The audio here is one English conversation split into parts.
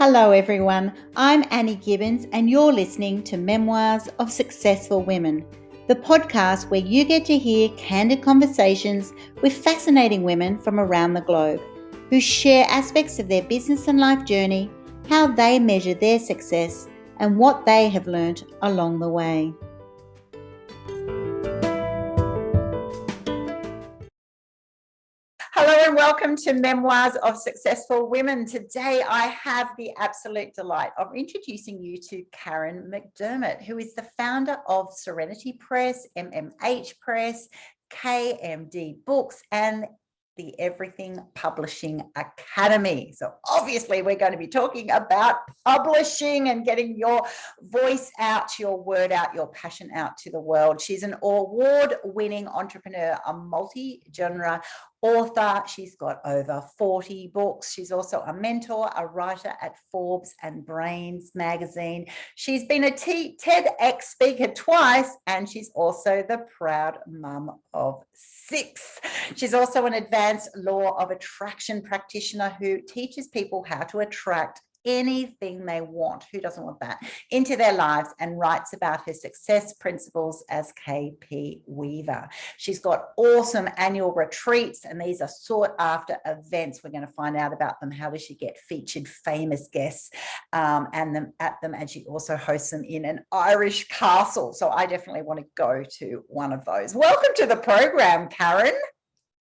Hello everyone, I'm Annie Gibbins and you're listening to Memoirs of Successful Women, the podcast where you get to hear candid conversations with fascinating women from around the globe who share aspects of their business and life journey, how they measure their success and what they have learnt along the way. Hello and welcome to Memoirs of Successful Women. Today I have the absolute delight of introducing you to Karen McDermott, who is the founder of Serenity Press, MMH Press, KMD Books, and the Everything Publishing Academy. So obviously we're going to be talking about publishing and getting your voice out, your word out, your passion out to the world. She's an award-winning entrepreneur, a multi-genre author. She's got over 40 books. She's also a mentor, a writer at Forbes and Brainz magazine. She's been a TEDx speaker twice, and she's also the proud mum of 6. She's also an advanced law of attraction practitioner who teaches people how to attract anything they want, who doesn't want that, into their lives, and writes about her success principles as KP Weaver. She's got awesome annual retreats, and these are sought after events. We're going to find out about them. How does she get featured famous guests and she also hosts them in an Irish castle. So I definitely want to go to one of those. Welcome to the program, Karen.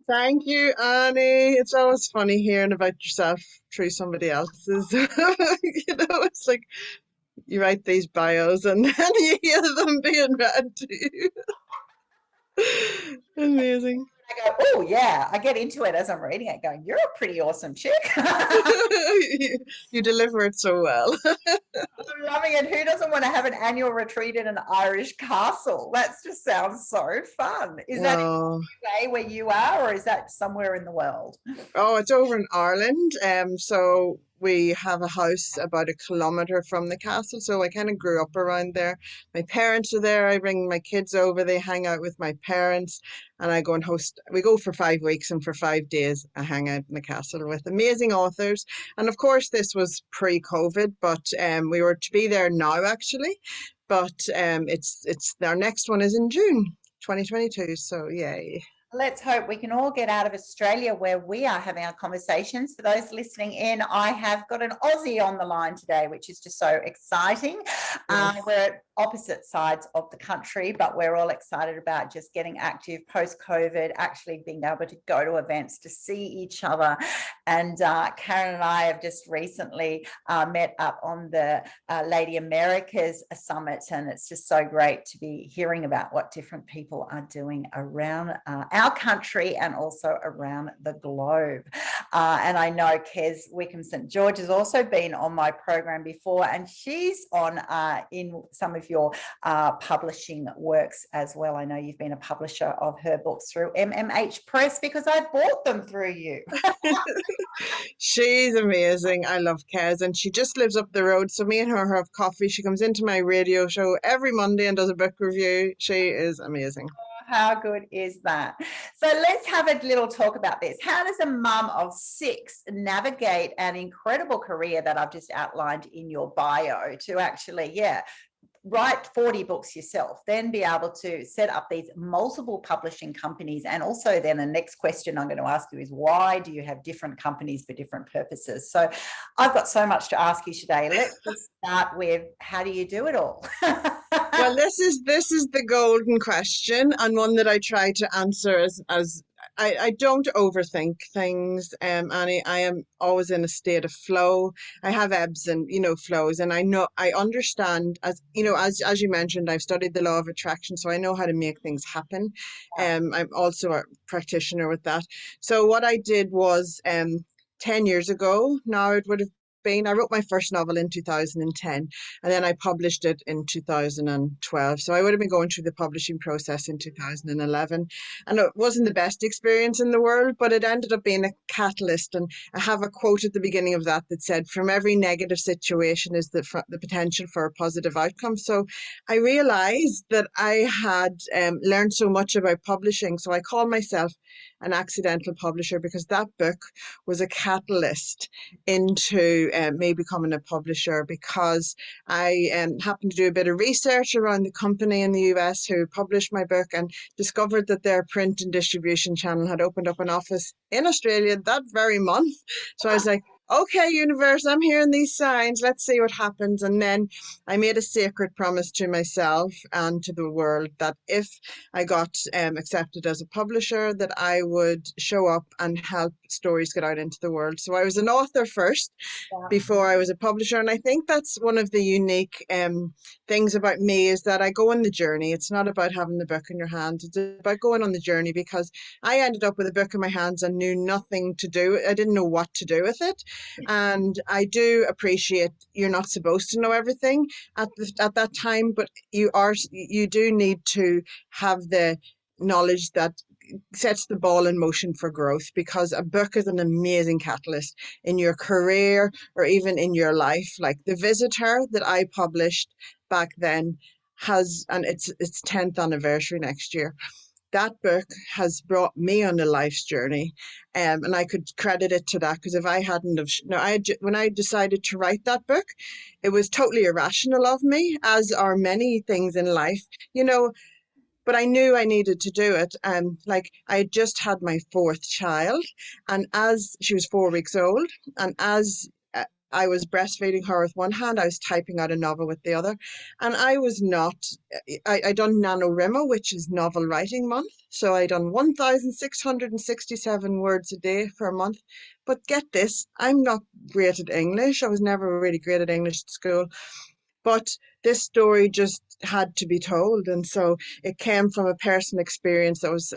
Thank you, Annie. It's always funny hearing about yourself through somebody else's. It's like you write these bios and then you hear them being read to you. Amazing. I go, oh yeah, I get into it as I'm reading it going, you're a pretty awesome chick. You deliver it so well. I'm loving it. Who doesn't want to have an annual retreat in an Irish castle? That just sounds so fun. Is that in the UK where you are, or is that somewhere in the world? Oh, it's over in Ireland. So we have a house about a kilometre from the castle, so I kind of grew up around there. My parents are there. I bring my kids over. They hang out with my parents, and I go and host. We go for 5 weeks, and for 5 days, I hang out in the castle with amazing authors. And of course, this was pre-COVID, but we were to be there now actually. But it's our next one is in June 2022. So yay. Let's hope we can all get out of Australia where we are having our conversations. For those listening in, I have got an Aussie on the line today, which is just so exciting. We're at opposite sides of the country, but we're all excited about just getting active post-COVID, actually being able to go to events, to see each other. And Karen and I have just recently met up on the Lady Americas Summit, and it's just so great to be hearing about what different people are doing around our country and also around the globe. And I know Kez Wickham St George has also been on my program before, and she's on in some of your publishing works as well. I know you've been a publisher of her books through MMH Press because I bought them through you. She's amazing. I love Kez, and she just lives up the road. So me and her have coffee. She comes into my radio show every Monday and does a book review. She is amazing. How good is that? So let's have a little talk about this. How does a mum of 6 navigate an incredible career that I've just outlined in your bio to actually, write 40 books yourself, then be able to set up these multiple publishing companies? And also then the next question I'm going to ask you is, why do you have different companies for different purposes? So I've got so much to ask you today. Let's just start with, how do you do it all? Well, this is the golden question, and one that I try to answer as I don't overthink things, Annie. I am always in a state of flow. I have ebbs and flows, and I understand, as you mentioned, I've studied the law of attraction, so I know how to make things happen. I'm also a practitioner with that. So what I did was 10 years ago now it would have been, I wrote my first novel in 2010, and then I published it in 2012. So I would have been going through the publishing process in 2011, and it wasn't the best experience in the world, but it ended up being a catalyst. And I have a quote at the beginning of that said, "From every negative situation is the potential for a positive outcome." So I realized that I had learned so much about publishing. So I call myself an accidental publisher, because that book was a catalyst into me becoming a publisher, because I happened to do a bit of research around the company in the US who published my book, and discovered that their print and distribution channel had opened up an office in Australia that very month. So I was like, okay, universe, I'm hearing these signs. Let's see what happens. And then I made a sacred promise to myself and to the world that if I got accepted as a publisher, that I would show up and help stories get out into the world. So I was an author first before I was a publisher. And I think that's one of the unique things about me, is that I go on the journey. It's not about having the book in your hand. It's about going on the journey, because I ended up with a book in my hands and knew nothing to do. I didn't know what to do with it. And I do appreciate you're not supposed to know everything at that time, but you do need to have the knowledge that sets the ball in motion for growth, because a book is an amazing catalyst in your career or even in your life. Like The Visitor that I published back then has, and its 10th anniversary next year. That book has brought me on a life's journey, and I could credit it to that, because if I hadn't have, no, when I decided to write that book, it was totally irrational of me, as are many things in life, you know, but I knew I needed to do it. Like, I had just had my fourth child, and as she was 4 weeks old, and as I was breastfeeding her with one hand, I was typing out a novel with the other. And I was not, I done NaNoWriMo, which is novel writing month. So I done 1,667 words a day for a month. But get this, I'm not great at English. I was never really great at English at school. But this story just had to be told. And so it came from a personal experience that was,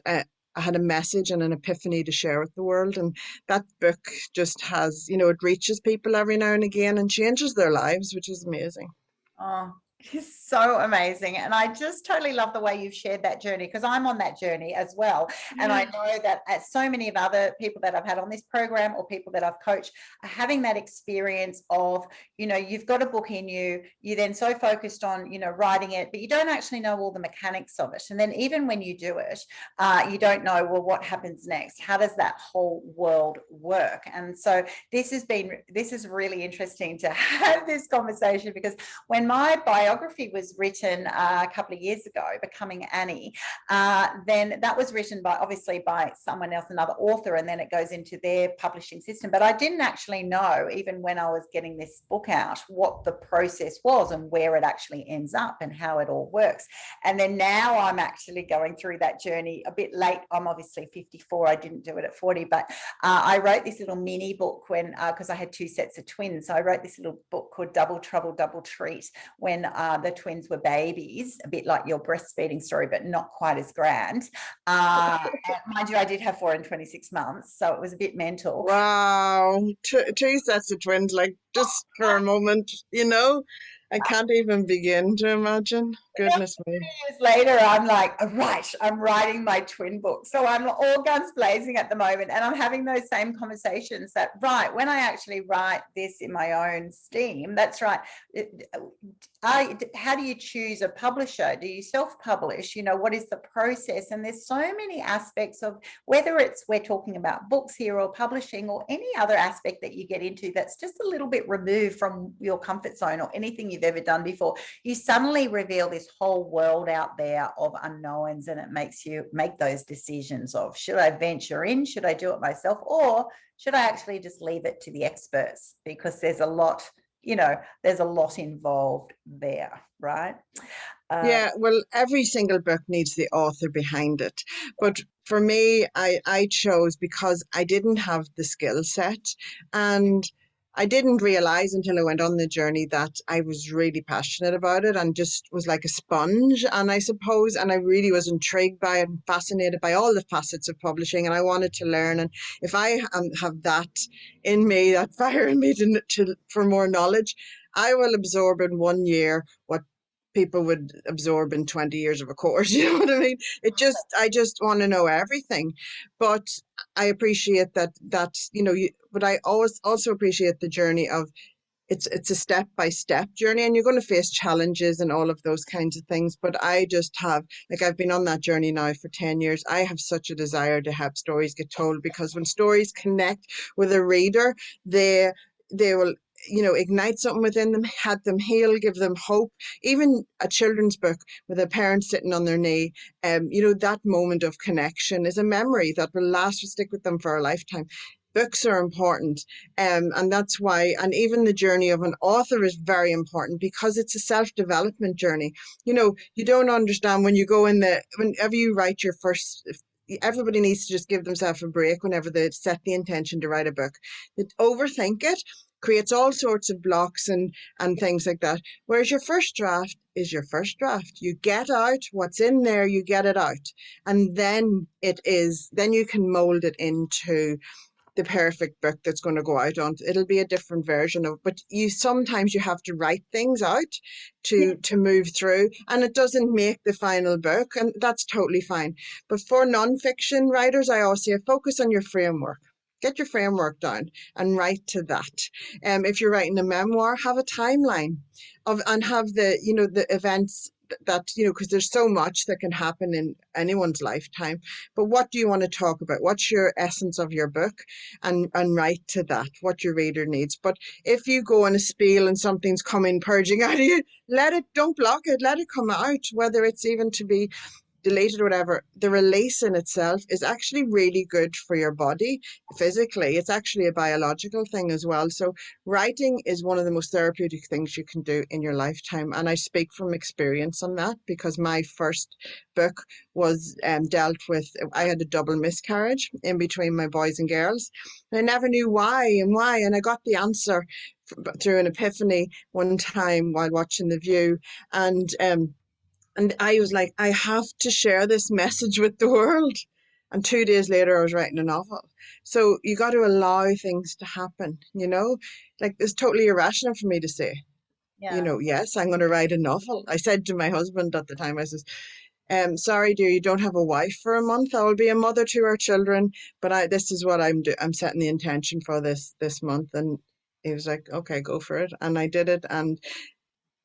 I had a message and an epiphany to share with the world. And that book just has, it reaches people every now and again and changes their lives, which is amazing. Oh, it's so amazing. And I just totally love the way you've shared that journey, because I'm on that journey as well. And I know that so many of other people that I've had on this program, or people that I've coached, are having that experience of, you've got a book in you, you're then so focused on, writing it, but you don't actually know all the mechanics of it. And then even when you do it, you don't know, well, what happens next? How does that whole world work? And so this is really interesting to have this conversation, because when my biography was written a couple of years ago, Becoming Annie, then that was written obviously by someone else, another author, and then it goes into their publishing system. But I didn't actually know, even when I was getting this book out, what the process was and where it actually ends up and how it all works. And then now I'm actually going through that journey a bit late. I'm obviously 54. I didn't do it at 40, but I wrote this little mini book because I had 2 sets of twins. So I wrote this little book called Double Trouble, Double Treat, when the twins were babies, a bit like your breastfeeding story, but not quite as grand. And mind you, I did have 4 and 26 months, so it was a bit mental. Wow. Two sets of twins, like, just for a moment, I can't even begin to imagine. Goodness me. Years later, I'm like, right, I'm writing my twin book. So I'm all guns blazing at the moment. And I'm having those same conversations that, right, when I actually write this in my own steam, that's right. How do you choose a publisher? Do you self-publish? What is the process? And there's so many aspects of, whether we're talking about books here or publishing or any other aspect that you get into that's just a little bit removed from your comfort zone or anything you've ever done before. You suddenly reveal this whole world out there of unknowns, and it makes you make those decisions of, should I venture in? Should I do it myself? Or should I actually just leave it to the experts? Because there's a lot, there's a lot involved there, right? Yeah, well, every single book needs the author behind it. But for me, I chose because I didn't have the skill set, and I didn't realize until I went on the journey that I was really passionate about it and just was like a sponge. And I suppose, and I really was intrigued by it and fascinated by all the facets of publishing, and I wanted to learn. And if I have that in me, that fire in me for more knowledge, I will absorb in 1 year what people would absorb in 20 years of a course. You know what I mean? I just want to know everything. But I appreciate that, but I always also appreciate the journey of it's a step-by-step journey, and you're going to face challenges and all of those kinds of things. But I just have, like, I've been on that journey now for 10 years. I have such a desire to have stories get told, because when stories connect with a reader, they will, ignite something within them, help them heal, give them hope. Even a children's book with a parent sitting on their knee, that moment of connection is a memory that will stick with them for a lifetime. Books are important, and that's why, and even the journey of an author is very important, because it's a self-development journey. You don't understand when you go whenever you write your first, everybody needs to just give themselves a break whenever they set the intention to write a book. They overthink it, creates all sorts of blocks and things like that. Whereas your first draft is your first draft. You get out what's in there, you get it out. And then then you can mold it into the perfect book that's going to go out on. It'll be a different version of, but sometimes you have to write things out to move through, and it doesn't make the final book, and that's totally fine. But for nonfiction writers, I always say focus on your framework. Get your framework down and write to that. If you're writing a memoir, have a timeline and have the events that, because there's so much that can happen in anyone's lifetime. But what do you want to talk about? What's your essence of your book? And write to that, what your reader needs. But if you go on a spiel and something's coming purging out of you, don't block it, let it come out, whether it's even to be deleted or whatever. The release in itself is actually really good for your body physically. It's actually a biological thing as well. So writing is one of the most therapeutic things you can do in your lifetime. And I speak from experience on that, because my first book was dealt with, I had a double miscarriage in between my boys and girls. And I never knew why. And I got the answer through an epiphany one time while watching The View. And I was like, I have to share this message with the world. And 2 days later, I was writing a novel. So you got to allow things to happen, Like, it's totally irrational for me to say, yes, I'm going to write a novel. I said to my husband at the time, I says, sorry, dear, you don't have a wife for a month. I will be a mother to our children, but this is what I'm doing. I'm setting the intention for this month. And he was like, okay, go for it. And I did it. And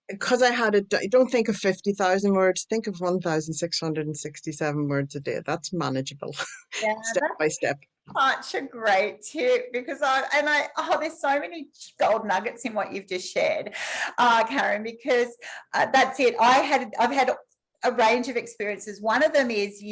because I don't think of 50,000 words, think of 1,667 words a day. That's manageable, Yeah, step by step. such a great tip, because there's so many gold nuggets in what you've just shared, Karen, because that's it. I've had a range of experiences. One of them is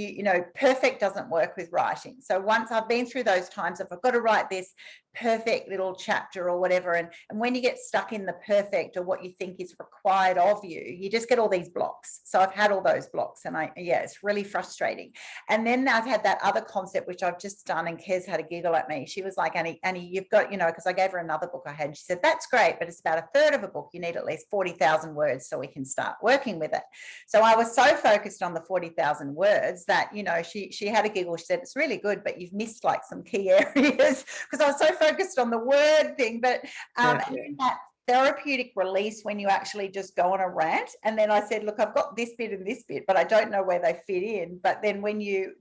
perfect doesn't work with writing. So once I've been through those times, if I've got to write this perfect little chapter or whatever, and when you get stuck in the perfect or what you think is required of you, you just get all these blocks. So I've had all those blocks, and it's really frustrating. And then I've had that other concept, which I've just done, and Kez had a giggle at me. She was like, Annie, you've got, because I gave her another book I had, and she said, that's great, but it's about a third of a book. You need at least 40,000 words so we can start working with it. So I was so focused on the 40,000 words that, she had a giggle. She said, it's really good, but you've missed like some key areas, because I was so focused on the word thing. But and then that therapeutic release when you actually just go on a rant. And then I said, look, I've got this bit and this bit, but I don't know where they fit in. But then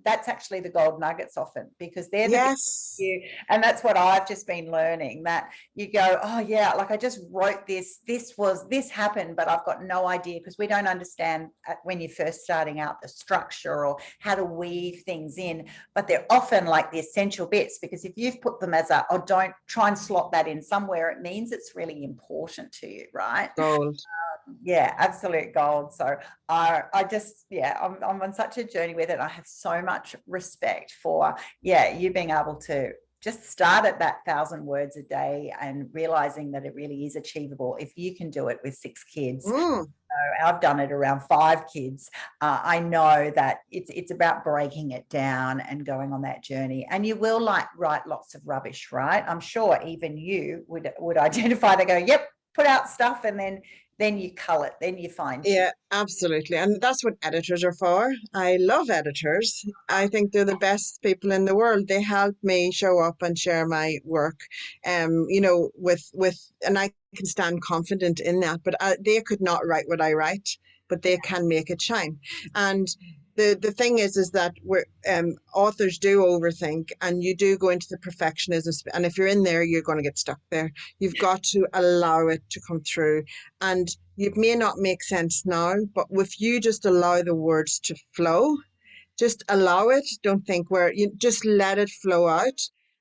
that's actually the gold nuggets often, because they're the bits and that's what I've just been learning, that you go, oh yeah, like I just wrote this happened, but I've got no idea, because we don't understand when you're first starting out the structure or how to weave things in, but they're often like the essential bits, because if you've put them as don't try and slot that in somewhere, it means it's really important to you, right? Gold. Absolute gold. So I just, I'm on such a journey with it. I have so much respect for, you being able to just start at that 1,000 words a day and realizing that it really is achievable if you can do it with 6 kids. So I've done it around 5 kids. I know that it's about breaking it down and going on that journey. And you will write lots of rubbish, right? I'm sure even you would identify. They go, yep, put out stuff, and then you cull it, then you find. Yeah, absolutely. And that's what editors are for. I love editors. I think they're the best people in the world. They help me show up and share my work, and I can stand confident in that. But they could not write what I write, but they can make it shine. And the thing is that authors do overthink, and you do go into the perfectionism, and if you're in there, you're going to get stuck there. You've got to allow it to come through, and it may not make sense now, but if you just allow the words to flow, just allow it. Don't think where you just let it flow out.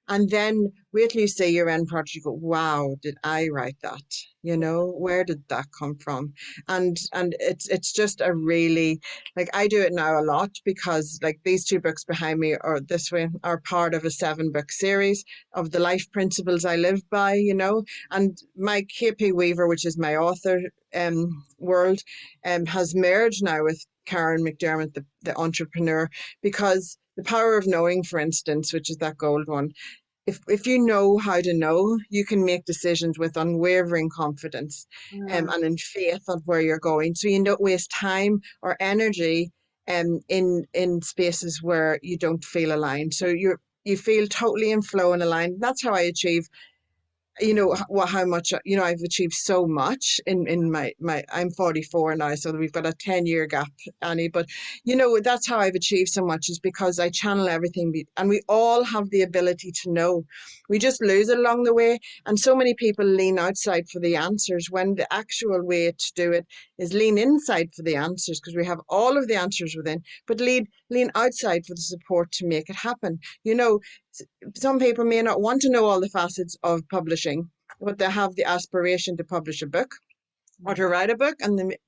And then wait till you see your end project. You go, wow, did I write that? Where did that come from? And it's just a really, like, I do it now a lot, because like these two books behind me, or this way, are part of a 7-book series of the life principles I live by, and my KP Weaver, which is my author world, has merged now with Karen McDermott, the entrepreneur, because the power of knowing, for instance, which is that gold one, if you know how to know, you can make decisions with unwavering confidence, and in faith of where you're going. So you don't waste time or energy in spaces where you don't feel aligned. So you feel totally in flow and aligned. That's how I achieve, how much, I've achieved so much in my I'm 44 now, so we've got a 10-year gap, Annie, but that's how I've achieved so much, is because I channel everything, and we all have the ability to know. We just lose it along the way, and so many people lean outside for the answers, when the actual way to do it is lean inside for the answers, because we have all of the answers within, but lean outside for the support to make it happen. Some people may not want to know all the facets of publishing, but they have the aspiration to publish a book or to write a book,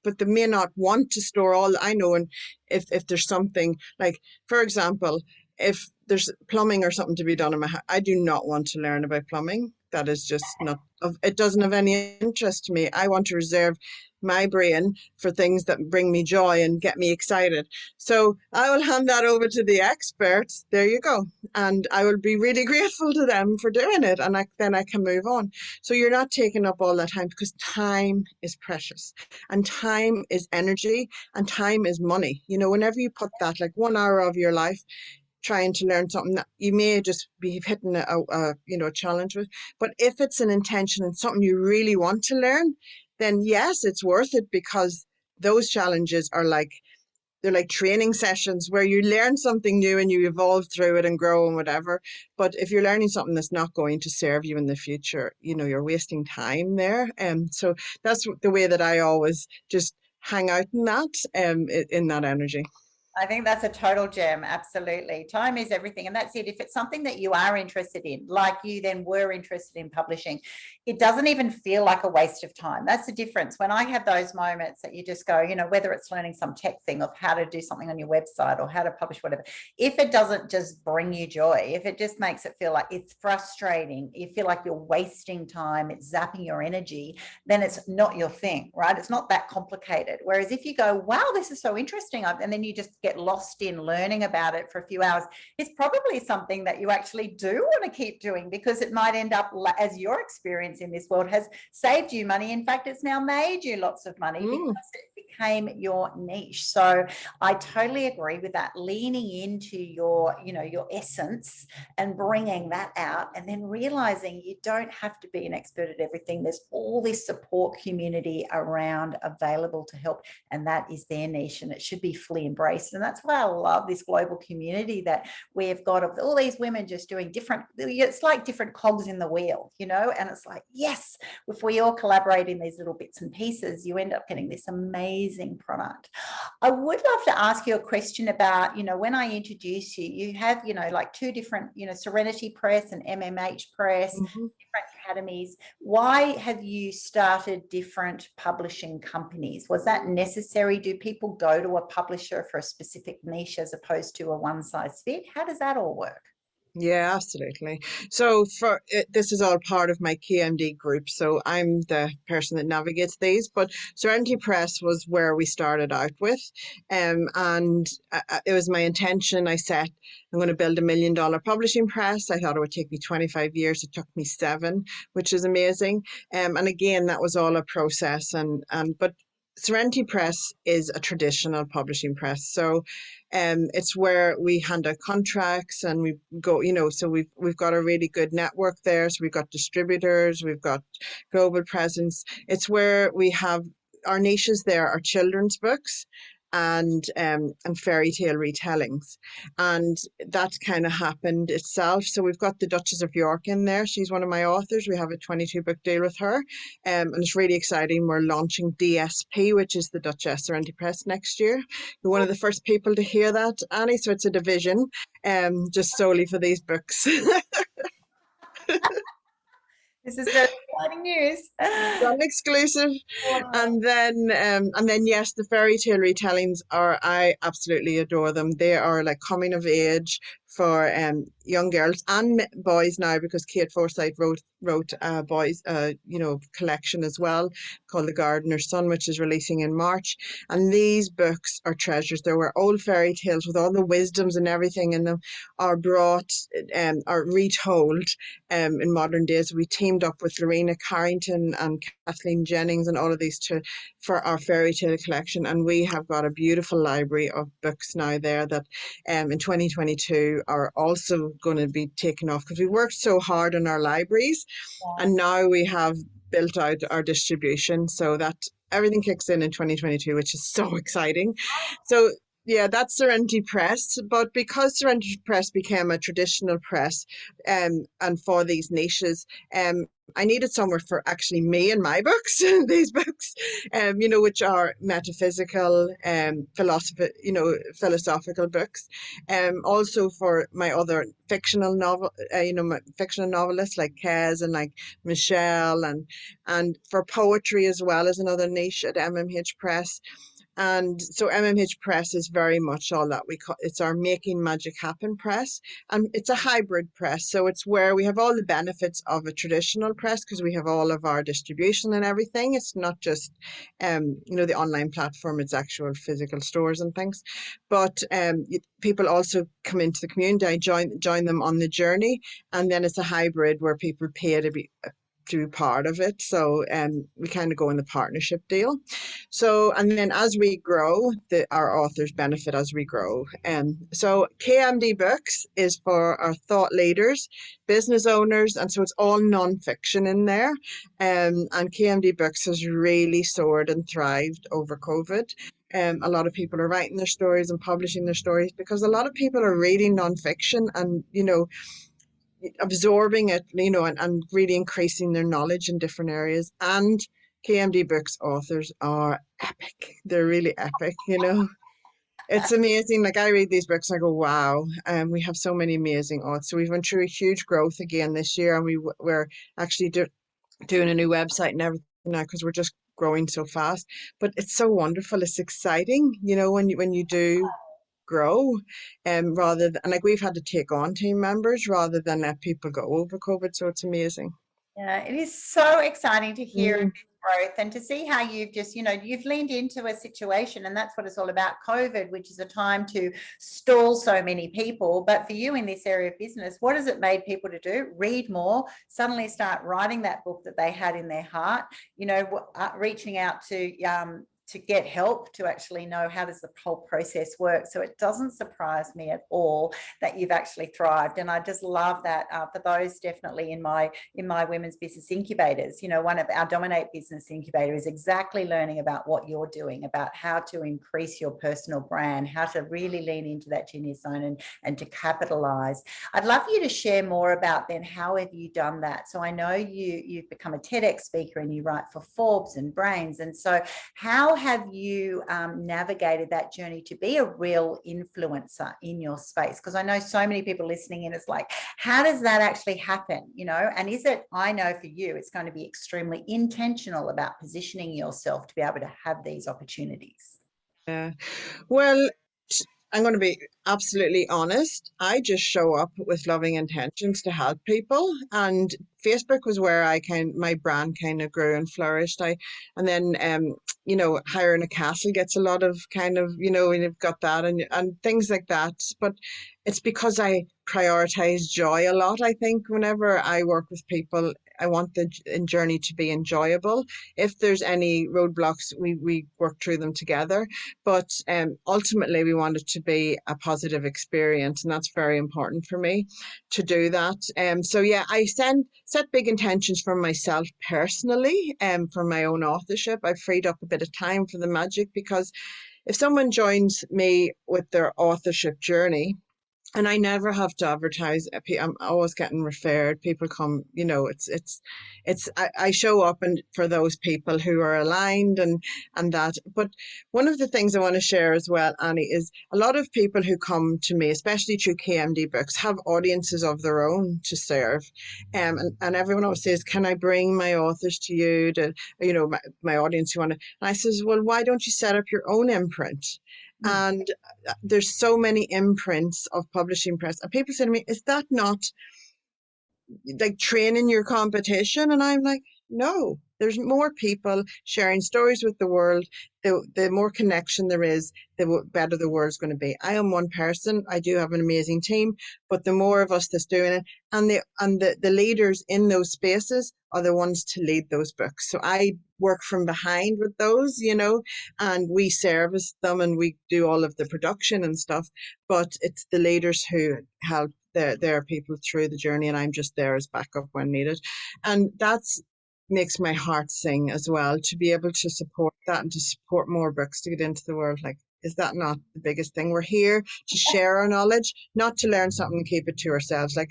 but they may not want to store all. I know, and if there's something like, for example, if there's plumbing or something to be done in my house, I do not want to learn about plumbing. That is just not it doesn't have any interest to me. I want to reserve my brain for things that bring me joy and get me excited. So I will hand that over to the experts. There you go. And I will be really grateful to them for doing it. And then I can move on. So you're not taking up all that time, because time is precious, and time is energy, and time is money. Whenever you put that, like 1 hour of your life trying to learn something that you may just be hitting a challenge with, but if it's an intention and something you really want to learn, then yes, it's worth it, because those challenges are they're like training sessions where you learn something new and you evolve through it and grow and whatever. But if you're learning something that's not going to serve you in the future, you're wasting time there. So that's the way that I always just hang out in that energy. I think that's a total gem. Absolutely. Time is everything. And that's it. If it's something that you are interested in, like you then were interested in publishing, it doesn't even feel like a waste of time. That's the difference. When I have those moments that you just go, whether it's learning some tech thing of how to do something on your website or how to publish whatever, if it doesn't just bring you joy, if it just makes it feel like it's frustrating, you feel like you're wasting time, it's zapping your energy, then it's not your thing, right? It's not that complicated. Whereas if you go, wow, this is so interesting, and then you just get lost in learning about it for a few hours, it's probably something that you actually do want to keep doing, because it might end up, as your experience in this world has saved you money. In fact, it's now made you lots of money because it became your niche. So I totally agree with that. Leaning into your essence and bringing that out, and then realizing you don't have to be an expert at everything. There's all this support community around available to help, and that is their niche, and it should be fully embraced. And that's why I love this global community that we've got of all these women just doing different, it's like different cogs in the wheel, and it's like, yes, if we all collaborate in these little bits and pieces, you end up getting this amazing product. I would love to ask you a question about, when I introduce you, you have, like 2 different, Serenity Press and MMH Press, different academies. Why have you started different publishing companies? Was that necessary? Do people go to a publisher for a specific niche as opposed to a one-size-fit? How does that all work? Yeah, absolutely. So this is all part of my KMD group. So I'm the person that navigates these, but Serenity Press was where we started out with. And it was my intention. I said, I'm going to build $1 million publishing press. I thought it would take me 25 years. It took me 7, which is amazing. And again, that was all a process. But Serenity Press is a traditional publishing press. So it's where we hand out contracts and we go, so we've got a really good network there. So we've got distributors, we've got global presence. It's where we have our niches there are children's books, and fairy tale retellings, and that kind of happened itself. So we've got the Duchess of York in there. She's one of my authors. We have a 22 book deal with her, and it's really exciting. We're launching DSP, which is the Duchess Serenity Press, next year. You're one of the first people to hear that, Annie. So it's a division, just solely for these books. This is very exciting news. An exclusive. Wow. And then yes, the fairy tale retellings I absolutely adore them. They are like coming of age for young girls and boys now, because Kate Forsyth wrote a boys collection as well called The Gardener's Son, which is releasing in March. And these books are treasures. There were old fairy tales with all the wisdoms and everything in them, are brought are retold in modern days. We teamed up with Lorena Carrington and Kathleen Jennings and all of these for our fairy tale collection, and we have got a beautiful library of books now there that in 2022 are also going to be taken off, because we worked so hard on our libraries, and now we have built out our distribution so that everything kicks in 2022, which is so exciting. So yeah, that's Serenity Press. But because Serenity Press became a traditional press, and for these niches, I needed somewhere for actually me and my books, these books, which are metaphysical, philosophical books. Also for my other fictional my fictional novelists like Kez and like Michelle, and for poetry as well as another niche at MMH Press. And so MMH Press is very much all that we call, it's our Making Magic Happen press. And it's a hybrid press. So it's where we have all the benefits of a traditional press, because we have all of our distribution and everything. It's not just, the online platform, it's actual physical stores and things. But people also come into the community. I join them on the journey. And then it's a hybrid where people pay to be part of it. So we kind of go in the partnership deal. So, and then as we grow, our authors benefit as we grow. So KMD Books is for our thought leaders, business owners, and so it's all non-fiction in there. And KMD Books has really soared and thrived over COVID. A lot of people are writing their stories and publishing their stories because a lot of people are reading non-fiction and, absorbing it, and really increasing their knowledge in different areas. And KMD Books authors are epic. They're really epic, It's amazing. Like, I read these books and I go, wow. We have so many amazing authors. So we've went through a huge growth again this year, and we're actually doing a new website and everything now, because we're just growing so fast. But it's so wonderful. It's exciting, when you do grow, rather than, and like, we've had to take on team members rather than let people go over COVID. So it's amazing. Yeah, it is so exciting to hear Mm. growth and to see how you've just, you've leaned into a situation, and that's what it's all about, COVID, which is a time to stall so many people. But for you in this area of business, what has it made people to do? Read more, suddenly start writing that book that they had in their heart, reaching out to get help to actually know how does the whole process work. So it doesn't surprise me at all that you've actually thrived. And I just love that for those definitely in my women's business incubators, one of our Dominate Business Incubator is exactly learning about what you're doing, about how to increase your personal brand, how to really lean into that genius zone and to capitalize. I'd love you to share more about then how have you done that? So I know you've become a TEDx speaker and you write for Forbes and Brainz. And so how have you navigated that journey to be a real influencer in your space? Because I know so many people listening in, it's like, how does that actually happen? And is it, I know for you, it's going to be extremely intentional about positioning yourself to be able to have these opportunities. Yeah. Well, I'm going to be absolutely honest. I just show up with loving intentions to help people, and Facebook was where my brand kind of grew and flourished. And then hiring a castle gets a lot of and you've got that and things like that. But it's because I prioritize joy a lot. I think whenever I work with people, I want the journey to be enjoyable. If there's any roadblocks, we work through them together. But ultimately, we want it to be a positive experience, and that's very important for me to do that. So yeah, I set big intentions for myself personally, for my own authorship. I freed up a bit of time for the magic, because if someone joins me with their authorship journey, and I never have to advertise. I'm always getting referred. People come, I show up and for those people who are aligned and that. But one of the things I want to share as well, Annie, is a lot of people who come to me, especially through KMD Books, have audiences of their own to serve. And everyone always says, can I bring my authors to you to, my audience who want to, and I says, well, why don't you set up your own imprint? And there's so many imprints of publishing press, and people say to me, is that not like training your competition? And I'm like, no, there's more people sharing stories with the world. The more connection there is, the better the world's going to be. I am one person. I do have an amazing team, but the more of us that's doing it, and the leaders in those spaces are the ones to lead those books. So I work from behind with those, and we service them and we do all of the production and stuff. But it's the leaders who help their people through the journey, and I'm just there as backup when needed. And that's makes my heart sing as well, to be able to support that and to support more books to get into the world. Like, is that not the biggest thing? We're here to share our knowledge, not to learn something and keep it to ourselves. Like,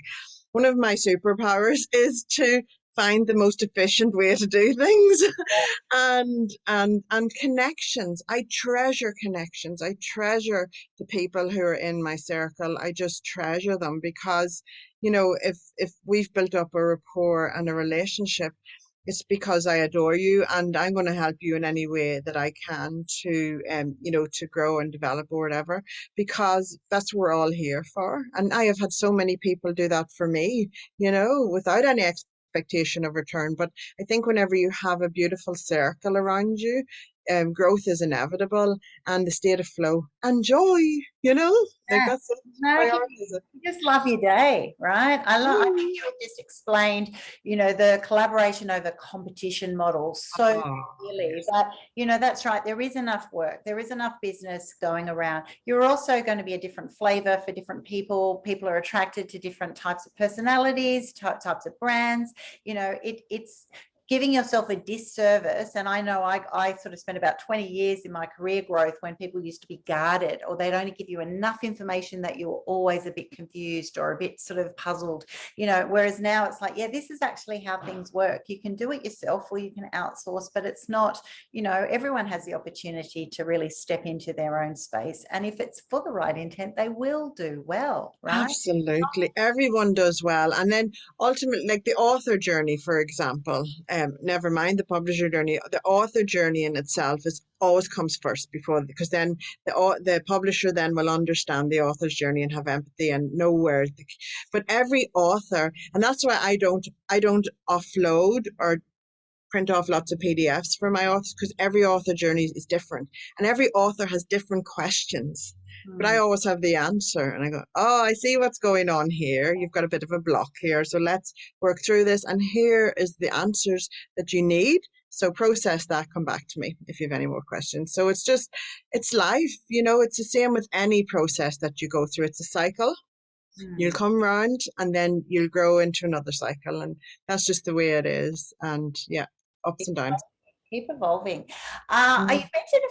one of my superpowers is to find the most efficient way to do things. and connections. I treasure connections. I treasure the people who are in my circle. I just treasure them because, if we've built up a rapport and a relationship, it's because I adore you, and I'm going to help you in any way that I can to, to grow and develop or whatever, because that's what we're all here for. And I have had so many people do that for me, without any expectation of return. But I think whenever you have a beautiful circle around you, growth is inevitable, and the state of flow and joy, like that's it. No, you just love your day, right? I think you just explained, the collaboration over competition model so clearly. But, that's right. There is enough work. There is enough business going around. You're also going to be a different flavor for different people. People are attracted to different types of personalities, types of brands. It's giving yourself a disservice. And I know I sort of spent about 20 years in my career growth when people used to be guarded, or they'd only give you enough information that you were always a bit confused or a bit sort of puzzled, whereas now it's like, yeah, this is actually how things work. You can do it yourself or you can outsource, but it's not, everyone has the opportunity to really step into their own space. And if it's for the right intent, they will do well, right? Absolutely. Everyone does well. And then ultimately, like the author journey, for example, never mind the publisher journey, the author journey in itself always comes first, because then the publisher then will understand the author's journey and have empathy and know but every author, and that's why I don't offload or print off lots of PDFs for my authors, because every author journey is different and every author has different questions. But I always have the answer, and I go, oh, I see what's going on here. You've got a bit of a block here. So let's work through this. And here is the answers that you need. So process that, come back to me if you have any more questions. So it's life, it's the same with any process that you go through. It's a cycle. You'll come round and then you'll grow into another cycle. And that's just the way it is. And yeah, ups and downs. Keep evolving. You mentioned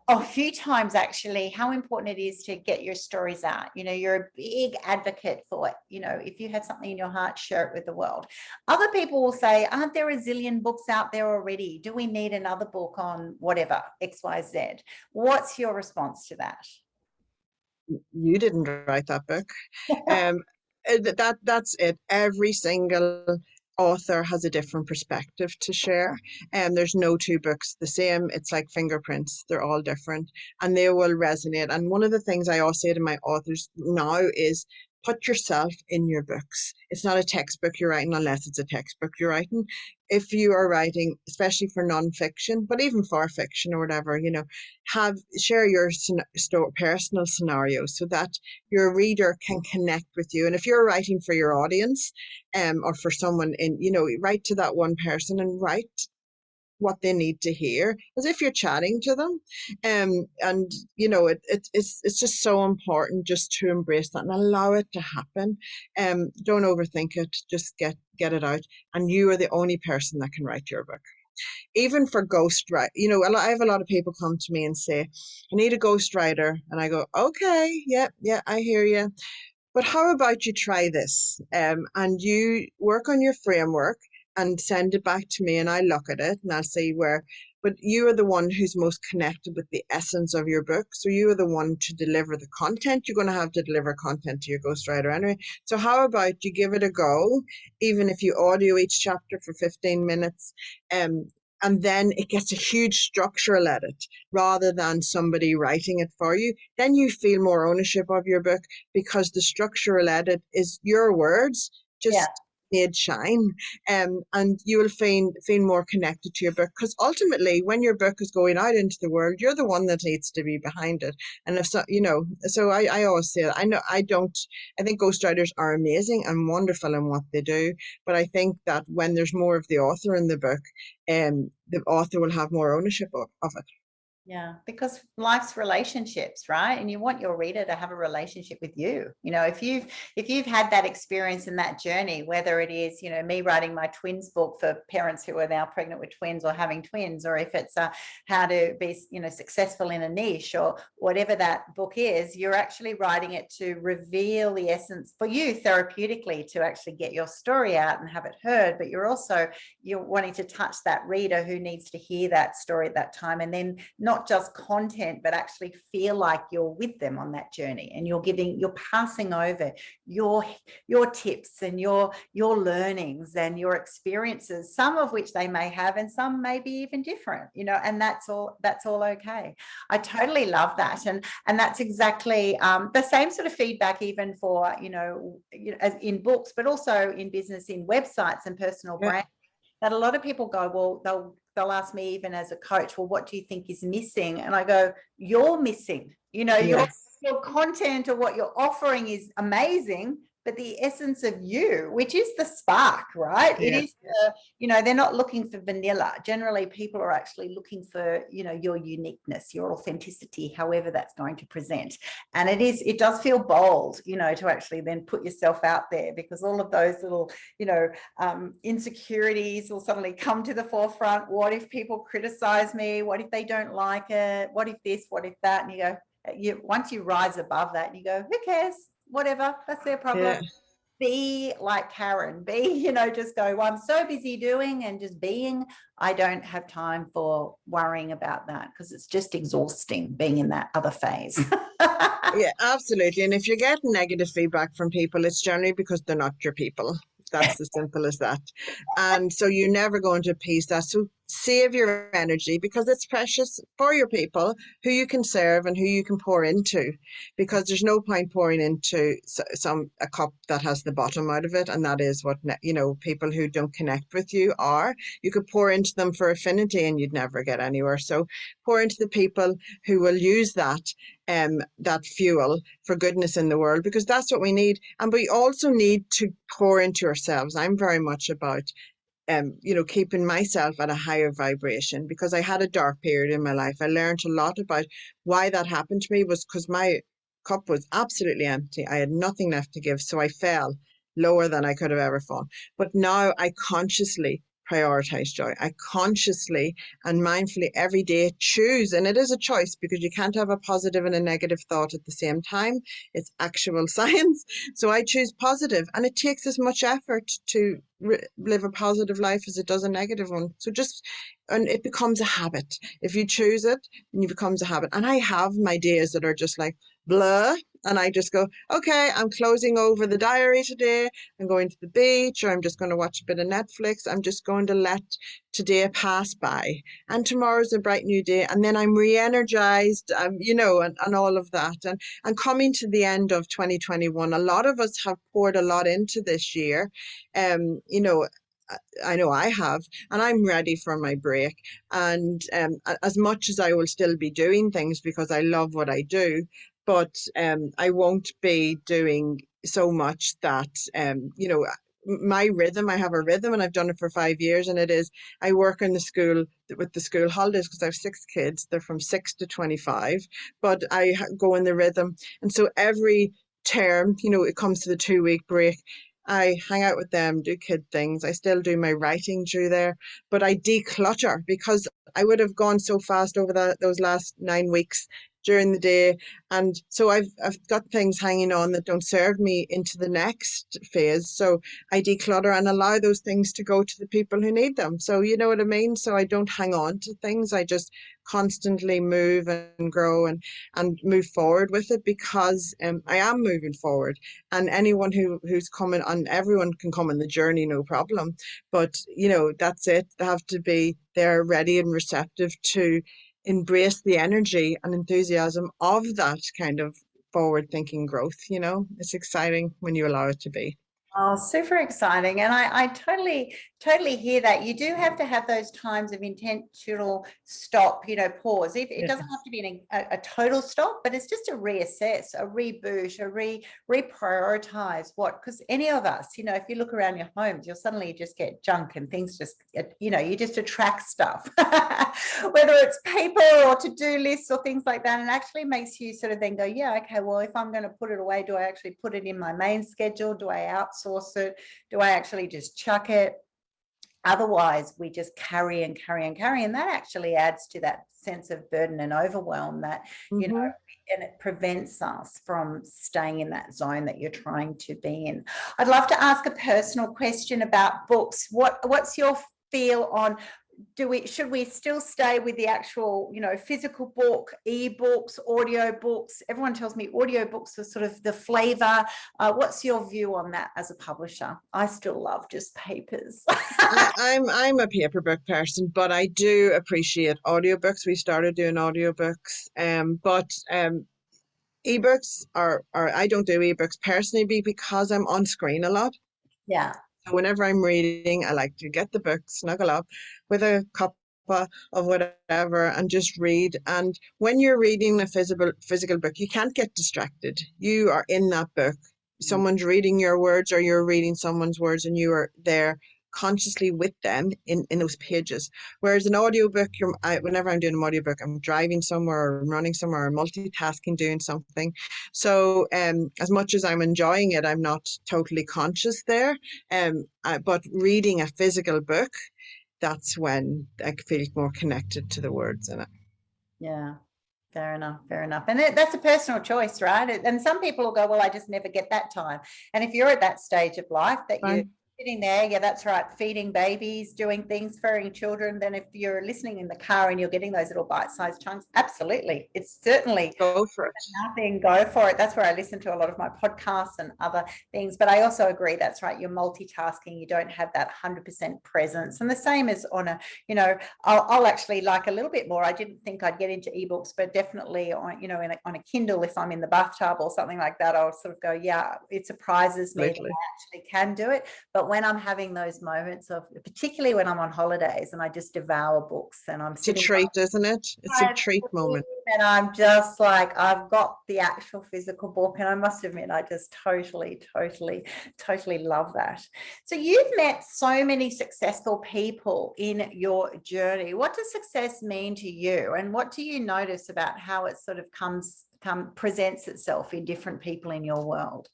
a few times actually how important it is to get your stories out. You're a big advocate for it. If you have something in your heart, share it with the world. Other people will say, aren't there a zillion books out there already? Do we need another book on whatever, XYZ? What's your response to that? You didn't write that book. That's it. Every single author has a different perspective to share, and there's no two books the same. It's like fingerprints. They're all different and they will resonate. And one of the things I always say to my authors now is, put yourself in your books. It's not a textbook you're writing unless it's a textbook you're writing. If you are writing, especially for nonfiction, but even for fiction or whatever, share your personal scenarios so that your reader can connect with you. And if you're writing for your audience, or for someone write to that one person and write what they need to hear as if you're chatting to them. It's just so important just to embrace that and allow it to happen. Don't overthink it, just get it out, and you are the only person that can write your book. even for ghostwrite, I have a lot of people come to me and say, I need a ghostwriter. And I go, okay, yeah, I hear you. But how about you try this? And you work on your framework and send it back to me, and I look at it and I'll see where. But you are the one who's most connected with the essence of your book. So you are the one to deliver the content. You're going to have to deliver content to your ghostwriter anyway. So how about you give it a go, even if you audio each chapter for 15 minutes, um, and then it gets a huge structural edit rather than somebody writing it for you. Then you feel more ownership of your book because the structural edit is your words Yeah. just made shine, and you will feel more connected to your book, because ultimately when your book is going out into the world, you're the one that needs to be behind it. And if so, so I always say that. I think ghostwriters are amazing and wonderful in what they do, but I think that when there's more of the author in the book, the author will have more ownership of it. Yeah, because life's relationships, right? And you want your reader to have a relationship with you. If you've had that experience in that journey, whether it is, me writing my twins book for parents who are now pregnant with twins or having twins, or if it's how to be, successful in a niche, or whatever that book is, you're actually writing it to reveal the essence for you therapeutically, to actually get your story out and have it heard. But you're wanting to touch that reader who needs to hear that story at that time, and then not just content, but actually feel like you're with them on that journey, and you're passing over your tips and your learnings and your experiences, some of which they may have and some may be even different, and that's all okay. I totally love that. And that's exactly the same sort of feedback, even for, in books, but also in business, in websites and personal brand, that a lot of people go, well, they'll ask me, even as a coach, well, what do you think is missing? And I go, you're missing, your content or what you're offering is amazing, but the essence of you, which is the spark, right? It is, they're not looking for vanilla. Generally, people are actually looking for, your uniqueness, your authenticity, however that's going to present. And it does feel bold, to actually then put yourself out there, because all of those little, insecurities will suddenly come to the forefront. What if people criticize me? What if they don't like it? What if this? What if that? And you go, once you rise above that, you go, who cares? Whatever, that's their problem. Yeah. Be like Karen, just go, well, I'm so busy doing and just being, I don't have time for worrying about that, because it's just exhausting being in that other phase. Yeah, absolutely. And if you get negative feedback from people, it's generally because they're not your people. That's as simple as that. And so you're never going to appease that. So save your energy, because it's precious for your people who you can serve and who you can pour into, because there's no point pouring into a cup that has the bottom out of it. And that is what, people who don't connect with you are. You could pour into them for affinity and you'd never get anywhere. So pour into the people who will use that fuel for goodness in the world, because that's what we need. And we also need to pour into ourselves. I'm very much about keeping myself at a higher vibration, because I had a dark period in my life. I learned a lot about why that happened to me, was because my cup was absolutely empty. I had nothing left to give. So I fell lower than I could have ever fallen. But now I consciously prioritize joy. I consciously and mindfully every day choose, and it is a choice, because you can't have a positive and a negative thought at the same time. It's actual science. So I choose positive, and it takes as much effort to live a positive life as it does a negative one. So and it becomes a habit. If you choose it, and it becomes a habit. And I have my days that are just like blah, and I just go, okay, I'm closing over the diary today. I'm going to the beach, or I'm just going to watch a bit of Netflix. I'm just going to let today pass by. And tomorrow's a bright new day. And then I'm re-energized, and all of that. And coming to the end of 2021, a lot of us have poured a lot into this year. I know I have, and I'm ready for my break. And as much as I will still be doing things because I love what I do, but I won't be doing so much that, my rhythm, I have a rhythm, and I've done it for 5 years, and it is, I work in the school with the school holidays, because I have 6 kids. They're from 6 to 25, but I go in the rhythm. And so every term, it comes to the 2-week break. I hang out with them, do kid things. I still do my writing through there, but I declutter because I would have gone so fast over those last 9 weeks during the day. And so I've got things hanging on that don't serve me into the next phase. So I declutter and allow those things to go to the people who need them. So you know what I mean? So I don't hang on to things. I just constantly move and grow and move forward with it because I am moving forward. And anyone who's coming on, everyone can come on the journey, no problem. But you know, that's it. They have to be there ready and receptive to embrace the energy and enthusiasm of that kind of forward thinking growth. You know, it's exciting when you allow it to be. Oh, super exciting. And I totally hear that. You do have to have those times of intentional stop, pause. It doesn't have to be a total stop, but it's just a reassess, a reboot, reprioritize because any of us, if you look around your homes, you'll suddenly just get junk and things you just attract stuff, whether it's paper or to-do lists or things like that. And it actually makes you sort of then go, yeah, okay, well, if I'm going to put it away, do I actually put it in my main schedule? Do I outsource it? Do I actually just chuck it? Otherwise, we just carry and carry and carry. And that actually adds to that sense of burden and overwhelm that, Mm-hmm. and it prevents us from staying in that zone that you're trying to be in. I'd love to ask a personal question about books. What's your feel on, should we still stay with the actual, physical book, ebooks, audio books? Everyone tells me audio books are sort of the flavor. What's your view on that as a publisher? I still love just papers. I'm a paper book person, but I do appreciate audiobooks. We started doing audiobooks, but ebooks are I don't do ebooks personally because I'm on screen a lot. Yeah. So whenever I'm reading, I like to get the book, snuggle up with a cup of whatever and just read. And when you're reading a physical book, you can't get distracted. You are in that book. Someone's reading your words or you're reading someone's words and you are there consciously with them in those pages. Whereas an audiobook, whenever I'm doing an audiobook, I'm driving somewhere or I'm running somewhere or multitasking, doing something. So as much as I'm enjoying it, I'm not totally conscious there. But reading a physical book, that's when I feel more connected to the words in it. Yeah. Fair enough. Fair enough. And that's a personal choice, right? And some people will go, well, I just never get that time. And if you're at that stage of life that you're sitting there, yeah, that's right, feeding babies, doing things, furring children, then if you're listening in the car and you're getting those little bite-sized chunks, absolutely. It's certainly go for it. Nothing, go for it. That's where I listen to a lot of my podcasts and other things. But I also agree, that's right, you're multitasking, you don't have that 100% presence. And the same as on a, I'll actually like a little bit more. I didn't think I'd get into ebooks, but definitely on, on a Kindle, if I'm in the bathtub or something like that, I'll sort of go, yeah, it surprises me that I actually can do it. But when I'm having those moments of, particularly when I'm on holidays and I just devour books and I'm sitting, it's a treat, isn't it? It's a treat moment. And I'm just like, I've got the actual physical book, and I must admit, I just totally love that. So you've met so many successful people in your journey. What does success mean to you, and what do you notice about how it sort of presents itself in different people in your world?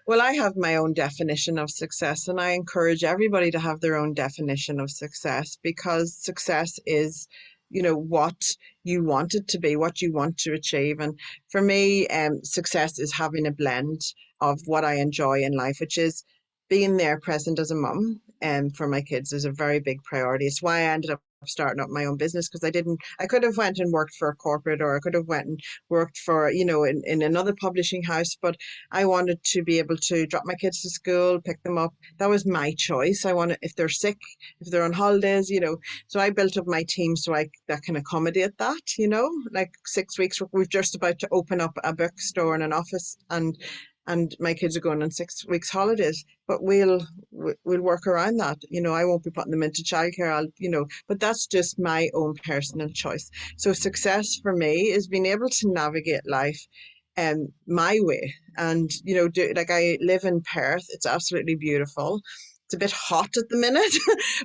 Well, I have my own definition of success, and I encourage everybody to have their own definition of success, because success is, what you want it to be, what you want to achieve. And for me, success is having a blend of what I enjoy in life, which is being there present as a mum and for my kids is a very big priority. It's why I ended up starting up my own business, because I could have went and worked for a corporate, or I could have went and worked for, in another publishing house, but I wanted to be able to drop my kids to school, pick them up. That was my choice. I want to, if they're sick, if they're on holidays, so I built up my team so that can accommodate that, like 6 weeks, we're just about to open up a bookstore and an office, and my kids are going on 6 weeks holidays, but we'll work around that. I won't be putting them into childcare. But that's just my own personal choice. So success for me is being able to navigate life my way. And, like I live in Perth. It's absolutely beautiful. It's a bit hot at the minute,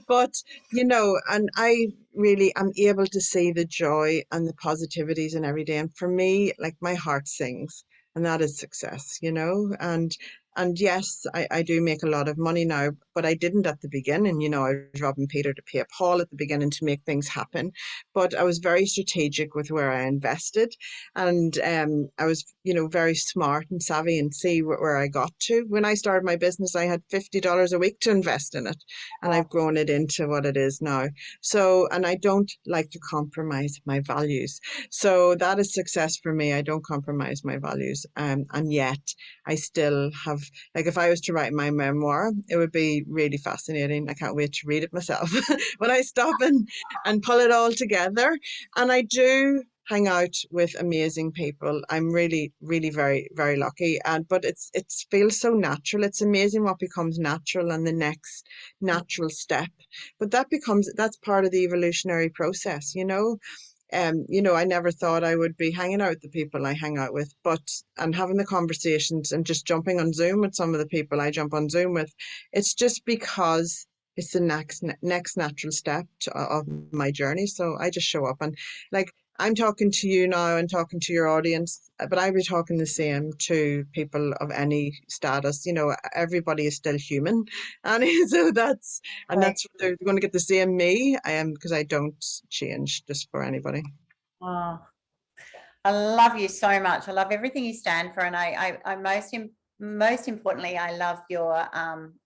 but, and I really am able to see the joy and the positivities in every day. And for me, like my heart sings. And that is success, and And yes, I do make a lot of money now, but I didn't at the beginning. You know, I was robbing Peter to pay Paul at the beginning to make things happen. But I was very strategic with where I invested. And I was, you know, very smart and savvy and see where I got to. When I started my business, I had $50 a week to invest in it. And I've grown it into what it is now. So, and I don't like to compromise my values. So that is success for me. I don't compromise my values. And yet I still have, like, if I was to write my memoir, it would be really fascinating. I can't wait to read it myself when I stop and pull it all together. And I do hang out with amazing people. I'm really, really very, very lucky. And but it feels so natural. It's amazing what becomes natural and the next natural step. But that's part of the evolutionary process, you know. You know, I never thought I would be hanging out with the people I hang out with, and having the conversations and just jumping on Zoom with some of the people I jump on Zoom with. It's just because it's the next natural step of my journey. So I just show up and, like, I'm talking to you now and talking to your audience, but I'd be talking the same to people of any status. You know, everybody is still human, and so that's Right. what they're going to get the same me. I am, because I don't change just for anybody. Oh, I love you so much. I love everything you stand for, and I most importantly, I love your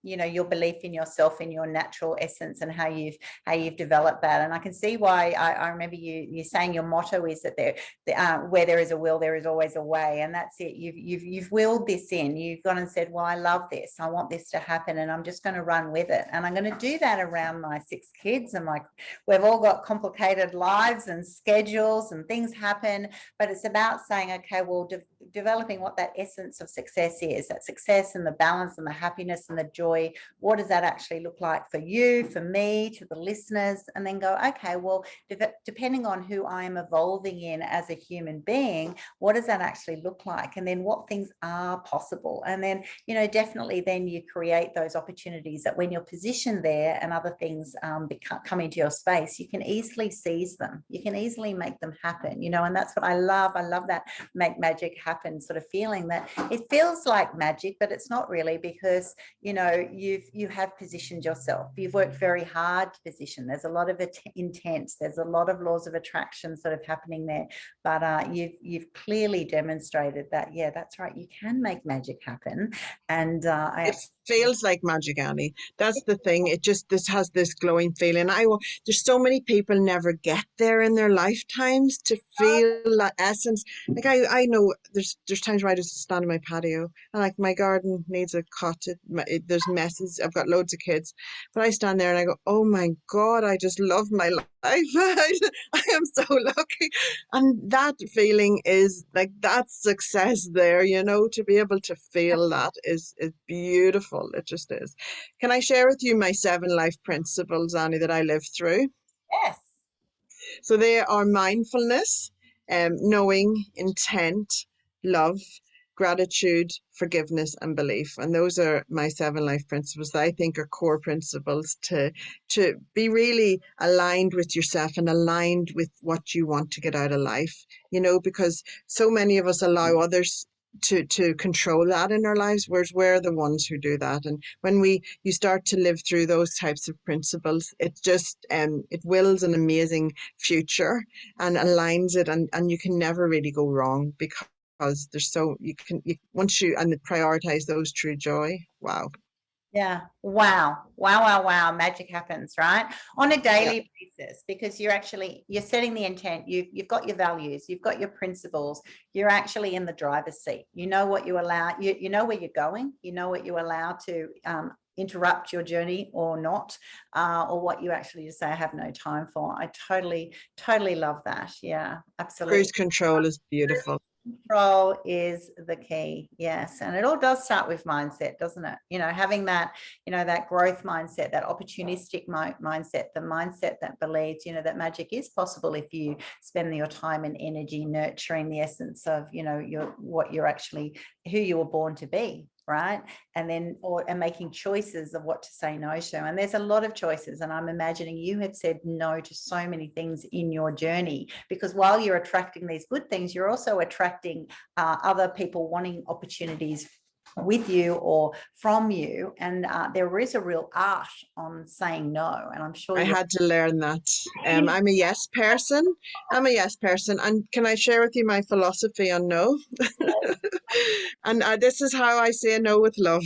you know, your belief in yourself, in your natural essence, and how you've developed that. And I can see why. I remember you saying your motto is that where there is a will, there is always a way, and that's it. You've willed this in. You've gone and said, well, I love this. I want this to happen, and I'm just going to run with it. And I'm going to do that around my 6 kids, and we've all got complicated lives and schedules, and things happen. But it's about saying, okay, well, developing what that essence of success is, that success and the balance and the happiness and the joy. What does that actually look like for you, for me, to the listeners? And then go, okay, well, depending on who I am evolving in as a human being, what does that actually look like? And then what things are possible? And then, you know, definitely then you create those opportunities that when you're positioned there and other things come into your space, you can easily seize them. You can easily make them happen, you know. And that's what I love. I love that make magic happen sort of feeling, that it feels like magic, but it's not really, because, you know, you have positioned yourself. You've worked very hard to position. There's a lot of intent. There's a lot of laws of attraction sort of happening there. But you've clearly demonstrated that, yeah, that's right. You can make magic happen. And It feels like magic, Annie. That's the thing. This has this glowing feeling. There's so many people never get there in their lifetimes to feel that essence. Like, I know there's times where I just stand in my patio and, like, my garden needs a cut. There's messes. I've got loads of kids, but I stand there and I go, oh my God, I just love my life. I am so lucky. And that feeling is like, that's success there, you know, to be able to feel that is beautiful. It just is. Can I share with you my 7 life principles, Annie, that I live through? yes. So they are mindfulness, knowing, intent, love, gratitude, forgiveness, and belief. And those are my 7 life principles that I think are core principles to be really aligned with yourself and aligned with what you want to get out of life. You know, because so many of us allow others to control that in our lives, whereas we're the ones who do that. And when you start to live through those types of principles, it just it wills an amazing future and aligns it, and you can never really go wrong, because there's once you prioritize those true joy. Wow. Yeah. Wow. Wow. Wow. Wow. Magic happens, right? On a Yeah. daily basis, because you're setting the intent. You've got your values, you've got your principles. You're actually in the driver's seat. You know what you allow, you know where you're going, you know what you allow to interrupt your journey or not, or what you actually just say, I have no time for. I totally love that. Yeah, absolutely. Cruise control is beautiful. Control is the key. Yes. And it all does start with mindset, doesn't it? You know, having that, you know, that growth mindset, that opportunistic mindset, the mindset that believes, you know, that magic is possible if you spend your time and energy nurturing the essence of, you know, who you were born to be. Right. And then, and making choices of what to say no to. And there's a lot of choices. And I'm imagining you have said no to so many things in your journey, because while you're attracting these good things, you're also attracting other people wanting opportunities with you or from you, and there is a real art on saying no, and I'm sure I you're had to learn that. I'm a yes person. I'm a yes person. And can I share with you my philosophy on no? And this is how I say no with love,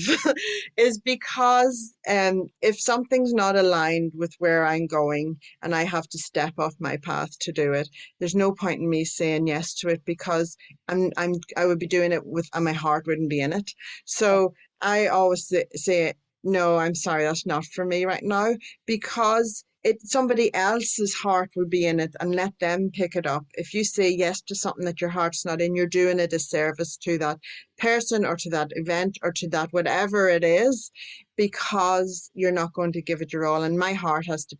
is because if something's not aligned with where I'm going and I have to step off my path to do it, there's no point in me saying yes to it, because I would be doing it with, and my heart wouldn't be in it. So I always say, no, I'm sorry, that's not for me right now, because somebody else's heart will be in it, and let them pick it up. If you say yes to something that your heart's not in, you're doing a disservice to that person or to that event or to that whatever it is, because you're not going to give it your all. And my heart has to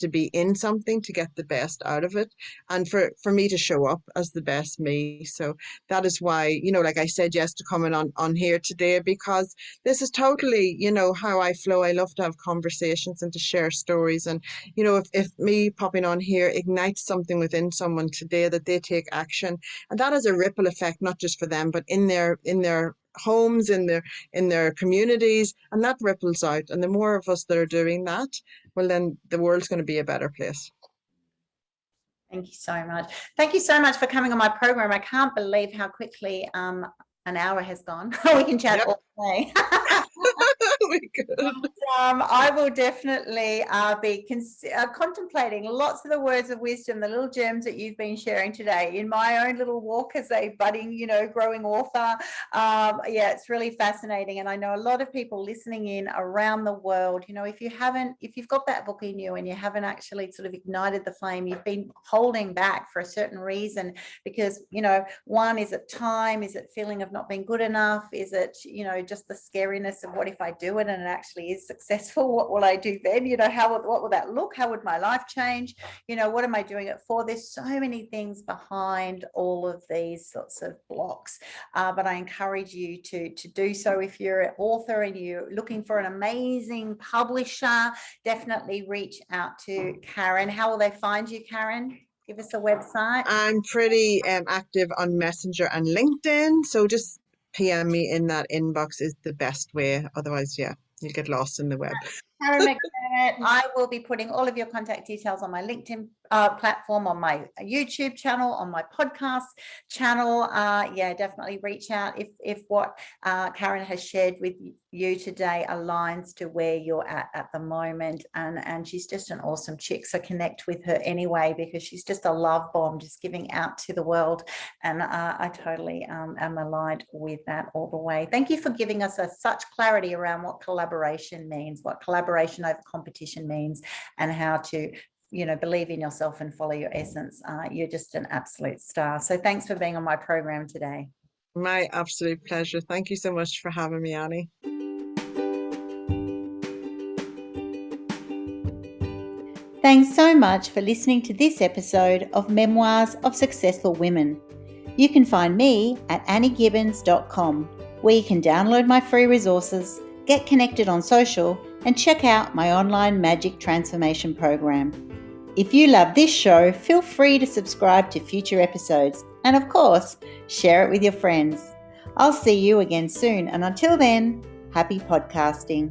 be in something to get the best out of it, and for me to show up as the best me. So that is why, like I said yes to coming on here today, because this is totally, how I flow. I love to have conversations and to share stories. And if me popping on here ignites something within someone today, that they take action, and that has a ripple effect, not just for them, but in their homes, in their communities, and that ripples out. And the more of us that are doing that, well, then the world's going to be a better place. Thank you so much. Thank you so much for coming on my program. I can't believe how quickly an hour has gone. We can chat all day. I will definitely be contemplating lots of the words of wisdom, the little gems that you've been sharing today in my own little walk as a budding, growing author. It's really fascinating. And I know a lot of people listening in around the world, if you've got that book in you and you haven't actually sort of ignited the flame, you've been holding back for a certain reason, because, one, is it time? Is it feeling of not being good enough? Is it, just the scariness of what if I do it and it actually is successful? What will I do then? What will that look? How would my life change? What am I doing it for? There's so many things behind all of these sorts of blocks, but I encourage you to do so. If you're an author and you're looking for an amazing publisher, definitely reach out to Karen. How will they find you, Karen? Give us a website. I'm pretty active on Messenger and LinkedIn, so just PM me in that inbox is the best way. Otherwise, you'll get lost in the web. Karen McDermott, I will be putting all of your contact details on my LinkedIn platform, on my YouTube channel, on my podcast channel. Definitely reach out if what Karen has shared with you today aligns to where you're at the moment. And she's just an awesome chick. So connect with her anyway, because she's just a love bomb, just giving out to the world. And I totally am aligned with that all the way. Thank you for giving us such clarity around what collaboration means, what collaboration over competition means, and how to believe in yourself and follow your essence. You're just an absolute star. So thanks for being on my program today. My absolute pleasure. Thank you so much for having me, Annie. Thanks so much for listening to this episode of Memoirs of Successful Women. You can find me at anniegibbins.com, where you can download my free resources, get connected on social, and check out my online magic transformation program. If you love this show, feel free to subscribe to future episodes, and of course, share it with your friends. I'll see you again soon, and until then, happy podcasting.